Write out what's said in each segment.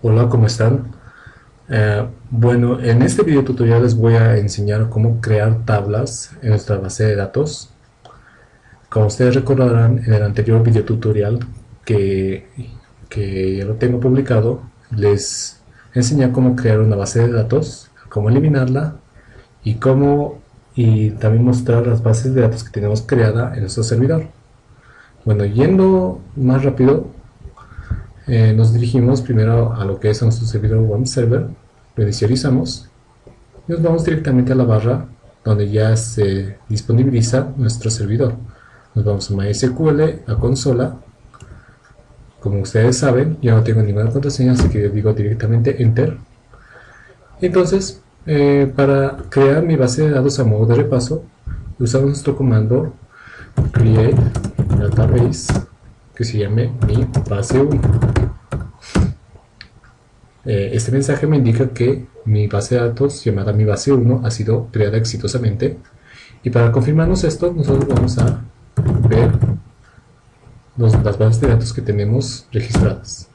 Hola, ¿cómo están? Bueno, en este video tutorial les voy a enseñar cómo crear tablas en nuestra base de datos. Como ustedes recordarán en el anterior video tutorial que, que ya lo tengo publicado, les enseñé cómo crear una base de datos, cómo eliminarla y y también mostrar las bases de datos que tenemos creada en nuestro servidor. Bueno, yendo más rápido, nos dirigimos primero a lo que es nuestro servidor web server, lo inicializamos y nos vamos directamente a la barra donde ya se disponibiliza nuestro servidor. Nos vamos a MySQL, a consola. Como ustedes saben, yo no tengo ninguna contraseña, así que digo directamente Enter. Entonces, para crear mi base de datos a modo de repaso, usamos nuestro comando create database que se llame mi base 1. Este mensaje me indica que mi base de datos llamada mi base 1 ha sido creada exitosamente, y para confirmarnos esto nosotros vamos a ver las bases de datos que tenemos registradas.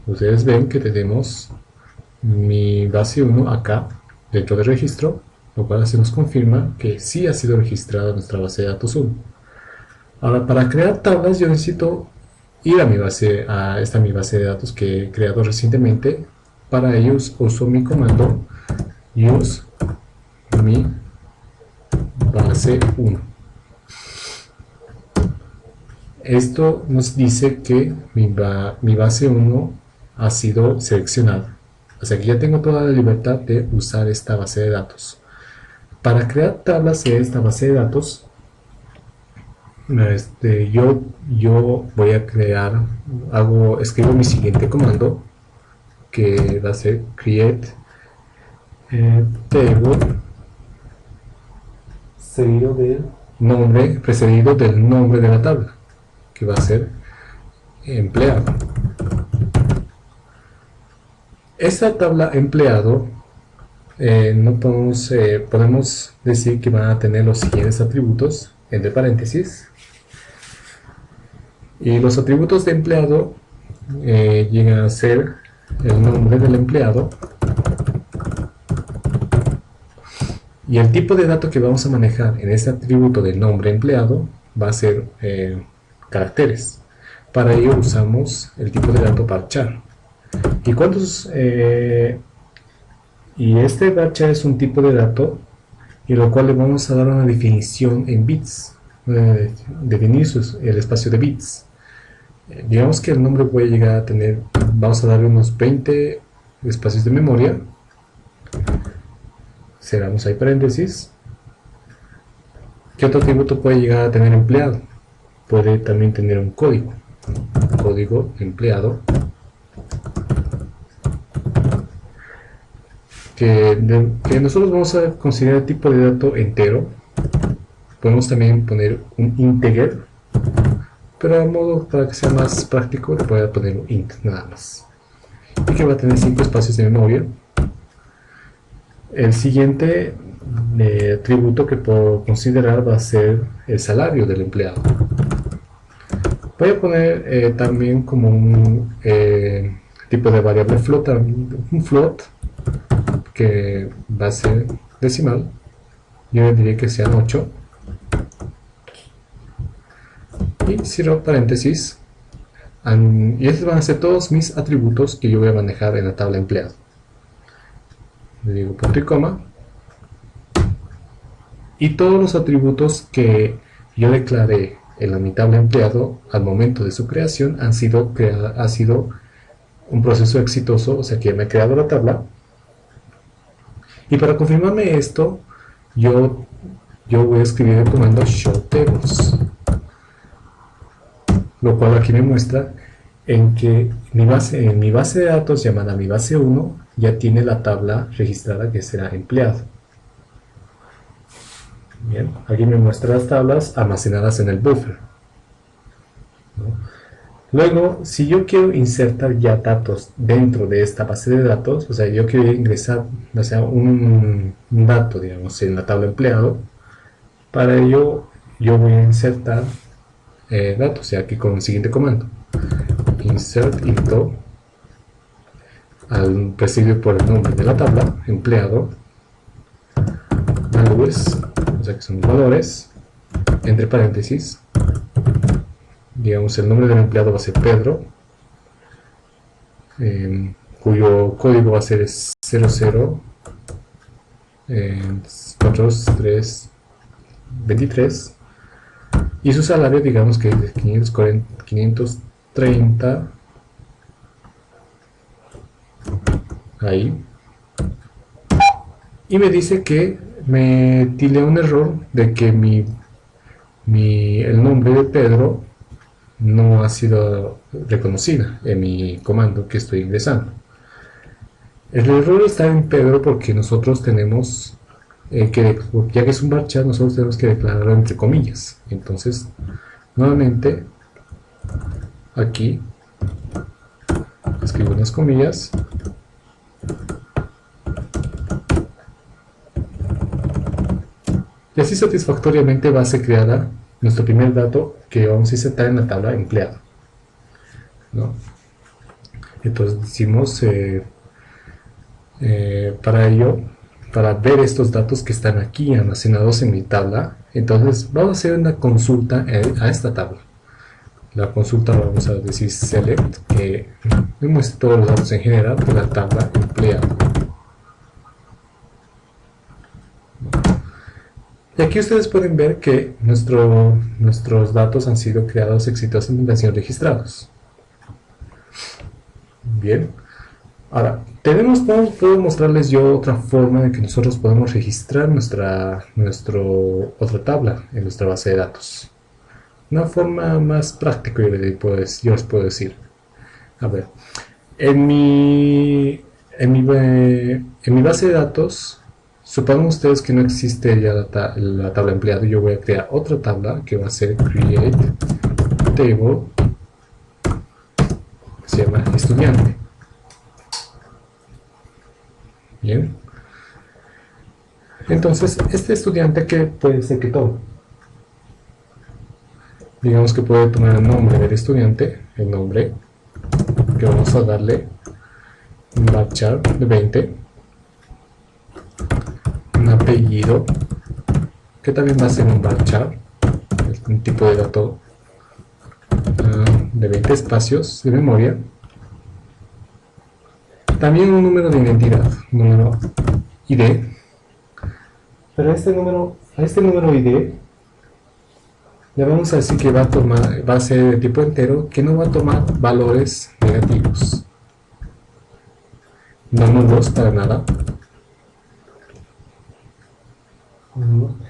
Ustedes ven que tenemos mi base 1 acá dentro del registro, lo cual se nos confirma que sí ha sido registrada nuestra base de datos 1. Ahora, para crear tablas yo necesito ir a mi base de datos que he creado recientemente. Para ello uso mi comando use mi base 1. Esto nos dice que mi base 1 ha sido seleccionada. O sea que ya tengo toda la libertad de usar esta base de datos. Para crear tablas de esta base de datos, yo voy a escribo mi siguiente comando, que va a ser create table precedido del nombre de la tabla, que va a ser empleado. Esta tabla empleado podemos decir que van a tener los siguientes atributos entre paréntesis, y los atributos de empleado llegan a ser el nombre del empleado y el tipo de dato que vamos a manejar en este atributo del nombre empleado va a ser caracteres. Para ello usamos el tipo de dato varchar. Y este varchar es un tipo de dato y lo cual le vamos a dar una definición en bits, definir el espacio de bits. Digamos que el nombre puede llegar a tener, vamos a darle unos 20 espacios de memoria. Cerramos ahí paréntesis. ¿Qué otro atributo puede llegar a tener empleado? Puede también tener un código empleado, que nosotros vamos a considerar tipo de dato entero. Podemos también poner un integer, pero a modo para que sea más práctico le voy a poner un int nada más, y que va a tener 5 espacios de memoria. El siguiente atributo que puedo considerar va a ser el salario del empleado. Voy a poner también como un tipo de variable float, un float que va a ser decimal. Yo diría que sean 8 y cierro paréntesis, y estos van a ser todos mis atributos que yo voy a manejar en la tabla empleado. Le digo punto y coma, y todos los atributos que yo declaré en mi tabla empleado al momento de su creación ha sido un proceso exitoso, o sea que me he creado la tabla. Y para confirmarme esto, yo voy a escribir el comando show tables, lo cual aquí me muestra en que en mi base de datos llamada mi base 1 ya tiene la tabla registrada que será empleado. Bien, aquí me muestra las tablas almacenadas en el buffer, ¿no? Luego, si yo quiero insertar ya datos dentro de esta base de datos, o sea, yo quiero ingresar, o sea, un dato, digamos, en la tabla empleado, para ello yo voy a insertar datos, o sea, aquí con el siguiente comando, insert info, al presidio por el nombre de la tabla, empleado, values, o sea que son valores, entre paréntesis, digamos el nombre del empleado va a ser Pedro, cuyo código va a ser 00 43 23, y su salario digamos que es de 530 ahí, y me dice que me tilde un error de que el nombre de Pedro no ha sido reconocida en mi comando que estoy ingresando. El error está en Pedro porque nosotros tenemos ya que es un varchar, nosotros tenemos que declararlo entre comillas. Entonces, nuevamente, aquí escribo unas comillas y así satisfactoriamente va a ser creada nuestro primer dato que vamos a insertar en la tabla empleado, ¿no? Entonces decimos para ello, para ver estos datos que están aquí almacenados en mi tabla, entonces vamos a hacer una consulta a esta tabla. La consulta vamos a decir select, que me muestre todos los datos en general de la tabla empleado. Y aquí ustedes pueden ver que nuestros datos han sido creados exitosamente, han sido registrados. Bien. Ahora, puedo mostrarles yo otra forma de que nosotros podemos registrar nuestra otra tabla en nuestra base de datos. Una forma más práctica, yo les puedo decir. A ver, en mi base de datos, supongan ustedes que no existe ya la tabla empleado. Yo voy a crear otra tabla que va a ser create table, que se llama estudiante. Bien. Entonces, este estudiante, que puede ser que tome, digamos que puede tomar el nombre del estudiante, el nombre, que vamos a darle un varchar de 20, un apellido, que también va a ser un varchar, un tipo de dato de 20 espacios de memoria, también un número de identidad, número ID, pero a este número ID le vamos a decir que va a ser de tipo entero, que no va a tomar valores negativos, no nulos para nada,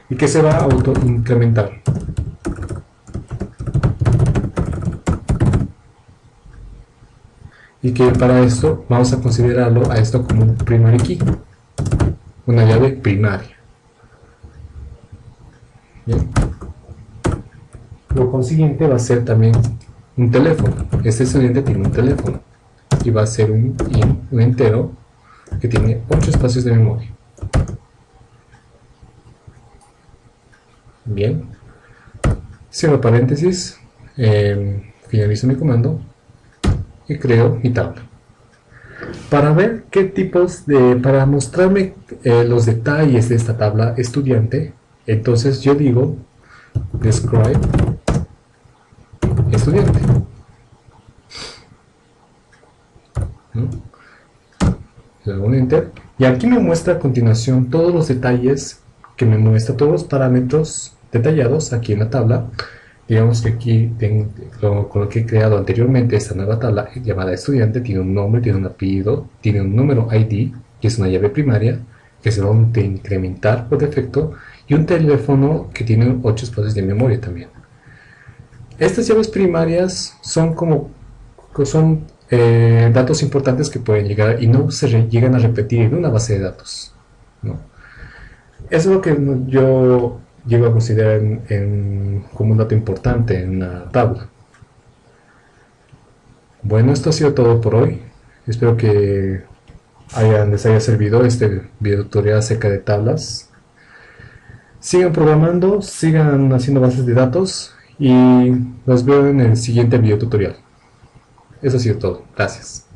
y que se va a auto incrementar. Y que para esto vamos a considerarlo a esto como un primary key, una llave primaria. Bien. Lo consiguiente va a ser también un teléfono. Este estudiante tiene un teléfono y va a ser un entero que tiene 8 espacios de memoria. Bien, cierro paréntesis, finalizo mi comando y creo mi tabla. Para ver qué tipos para mostrarme los detalles de esta tabla estudiante, entonces yo digo describe estudiante, ¿no? Le doy un enter y aquí me muestra a continuación todos los detalles, que me muestra todos los parámetros detallados aquí en la tabla. Digamos que aquí con lo que he creado anteriormente, esta nueva tabla llamada estudiante tiene un nombre, tiene un apellido, tiene un número ID, que es una llave primaria que se va a incrementar por defecto, y un teléfono que tiene 8 espacios de memoria también. Estas llaves primarias son datos importantes que pueden llegar y no se llegan a repetir en una base de datos, ¿no? Eso es lo que yo llego a considerar como un dato importante en una tabla. Bueno, esto ha sido todo por hoy. Espero que les haya servido este video tutorial acerca de tablas. Sigan programando, sigan haciendo bases de datos y los veo en el siguiente video tutorial. Eso ha sido todo. Gracias.